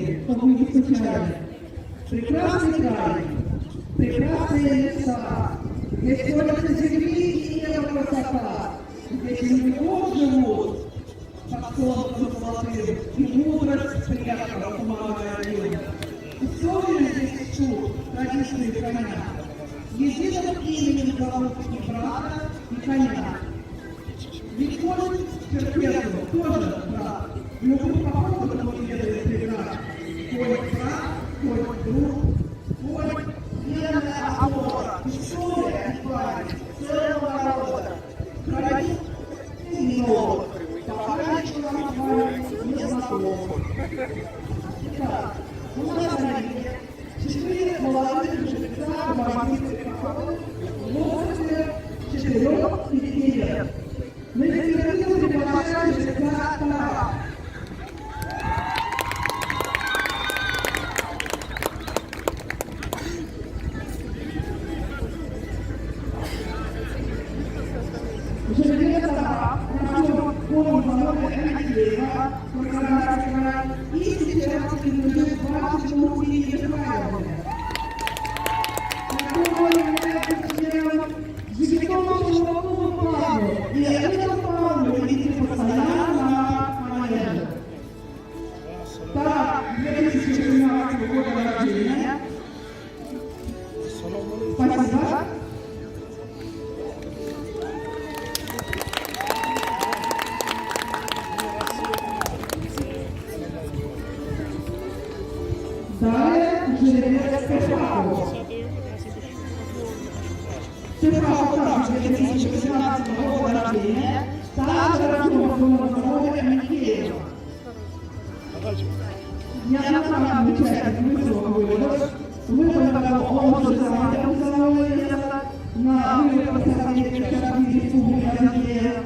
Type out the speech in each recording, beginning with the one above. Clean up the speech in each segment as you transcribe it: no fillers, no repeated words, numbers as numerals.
помнили, чтобы вы не скучали. Прекрасный край, прекрасные леса, здесь только земли и неба красота. Здесь миллион живут под солнцем золотым, и мудрость предков помогает им. История здесь чуд, традиции коня. Единым именем зовут и брата, и коня. Ведь может Черкесов тоже брат, но вы походу не ведает преград. Хоть брат, хоть друг, хоть верная опора, история и память целого народа. Хранит и новый, пока ничего нам с вами не знакомо. Итак, у нас на реке 4 молодых жреца командирских походов в возрасте 4 и 5 лет. Мы рекомендуем приглашать жреца Тара. Жрец Тара прошел полный завод Алексеева, Краснодарский край, и сейчас принадлежит 20 и Михайловне. Такой является членом Жигитовского клуба, и этот план видите постоянно на манеже. Так, 2017 года рождения. Спасибо. Далее жрец Пешаков. Пешаков также 2018 года рождения, также рожден в заводе Михеева. Неоднократный участник вызовов выводов, выбор такого он же заводил заводное место на выбор посадки Шахи Республики Михеева.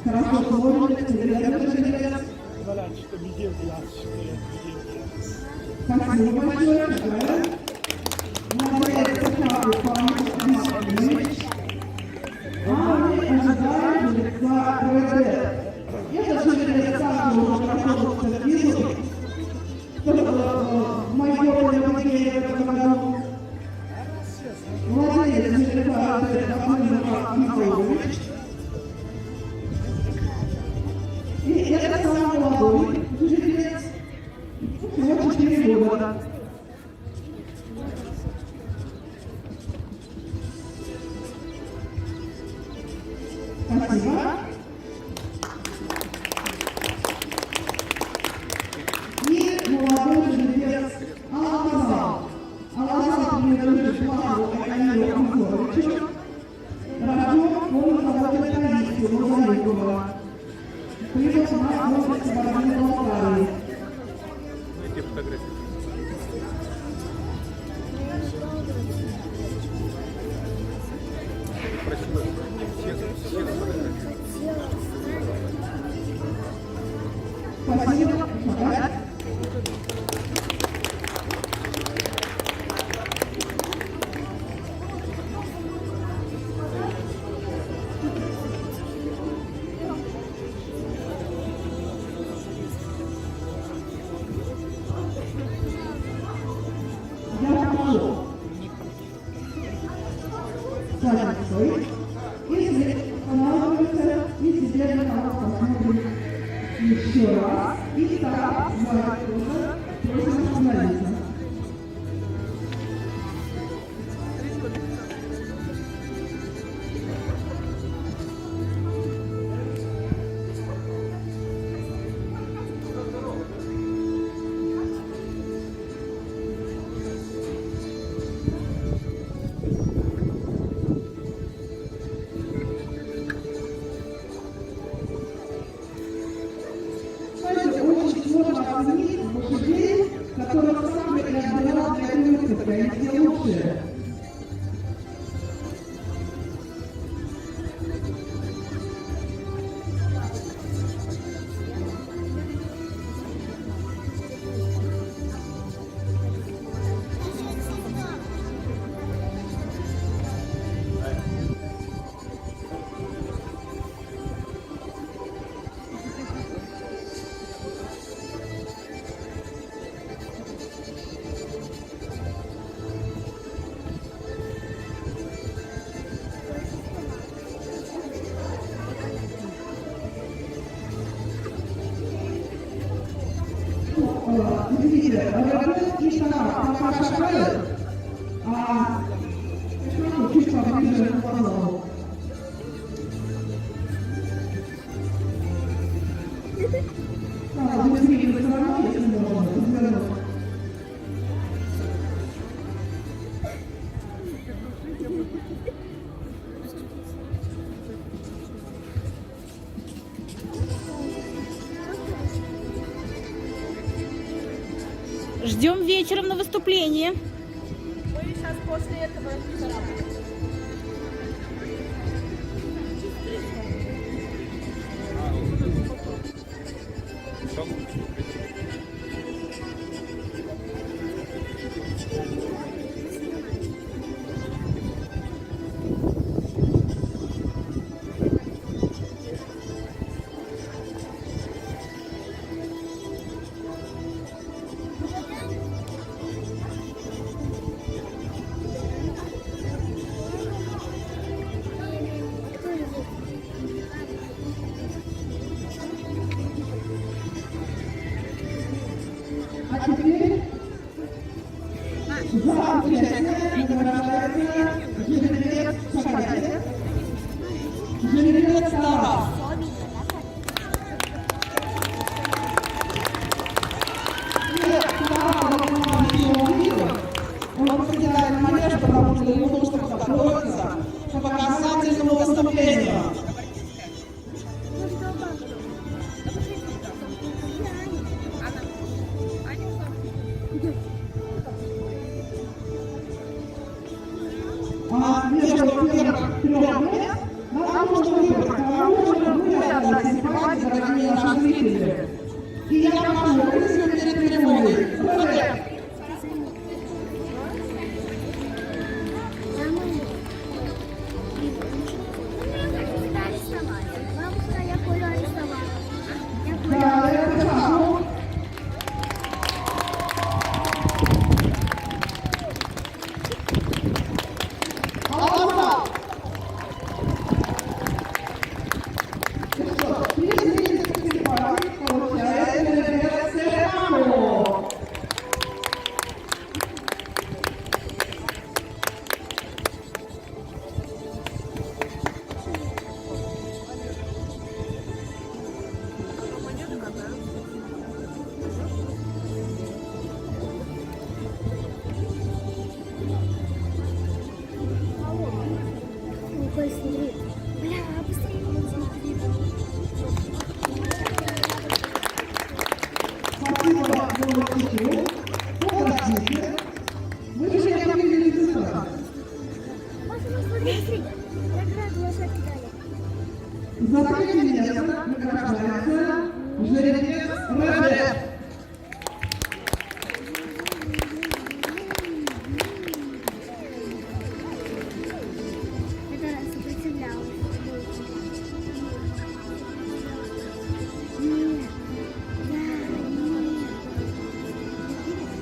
Хорошо, сложно, жрец. Спасибо большое. Молодец, Пешаков Павел. А мы ожидаем жреца КВД. Этот жрец также уже прошел экспертизу в майоре Михеева в этом году. Молодец, жреца Владимир Михайлович. И это самый молодой жрец, всего 4 года. Спасибо. И молодой жрец Алазал. Алазал принадлежит Павлу Аканилу Анатольевичу. Рожден он в заводе Таисию Мозаикова. Придет у нас в области Барбарины Болгарии. Спасибо. Если останавливается и теперь на нас посмотрим еще раз. И так, тоже просим остановиться. Лошадей, которых сам и отбирал для выставки, они все лучшие. Видите, работает и сама, пока шагает, а чуть поближе к глазу. Быстрее развернуть, если можно, развернуть. Ждем вечером на выступление. Мы сейчас после этого корабль. А теперь за участие награждается жеребец Шагатев, жеребец Тарас. Он покидает манеж, потому что ему нужно подготовиться к показательному выступлению. А между первых 3 лет нам нужно выбрать, кому же вы отдать симпатии, дорогие наши зрители. И я прошу, присутствуйте перед трибуной. Да, я прошу. Ой, смотри. Бля, быстрее смотри. Спасибо за участие. Подождите. Вы же не выглядите сюда. Паша, ну смотри, смотри. Награду лошадки дали. За 3 место награждается жеребец Рэббет. Это сопротивлялось.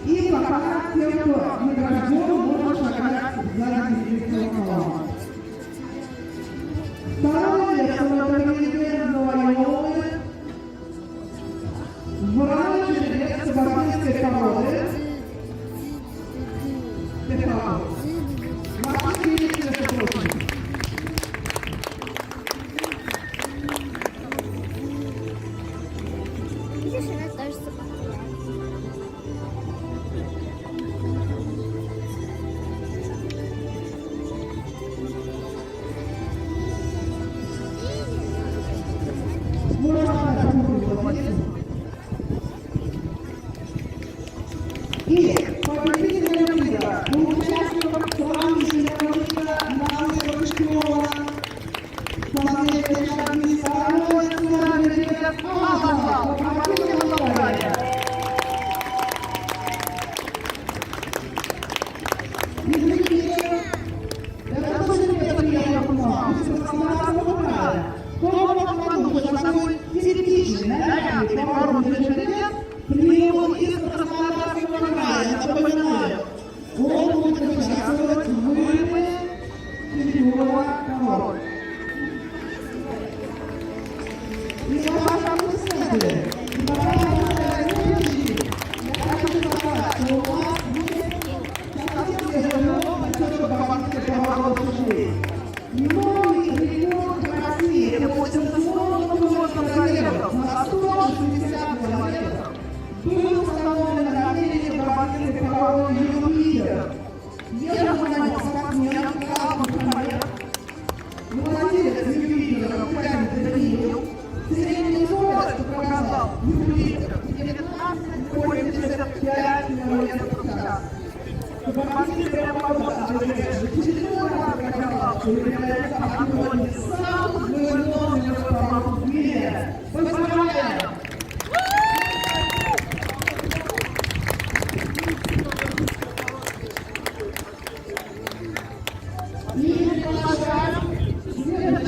И пока те, кто награжден, можно шагать сзади жеребца. Второе место в этом виде завоевывает врач жеребец кабардинской породы. Ваши зрители, между прочим. Видишь, она тоже сопротивляется. И победителем мира, участником сегодняшнего мира Науки Рыжкова, последняя администрация жеребец Азова, победитель Лаврия. Извините, это тоже неприятно, такой типичный, нарядный, породный жеребец прибыл из Краснодарского края. Напоминаю, он будет участвовать в выборе чемпиона король. И ваши аплодисменты.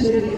жюри.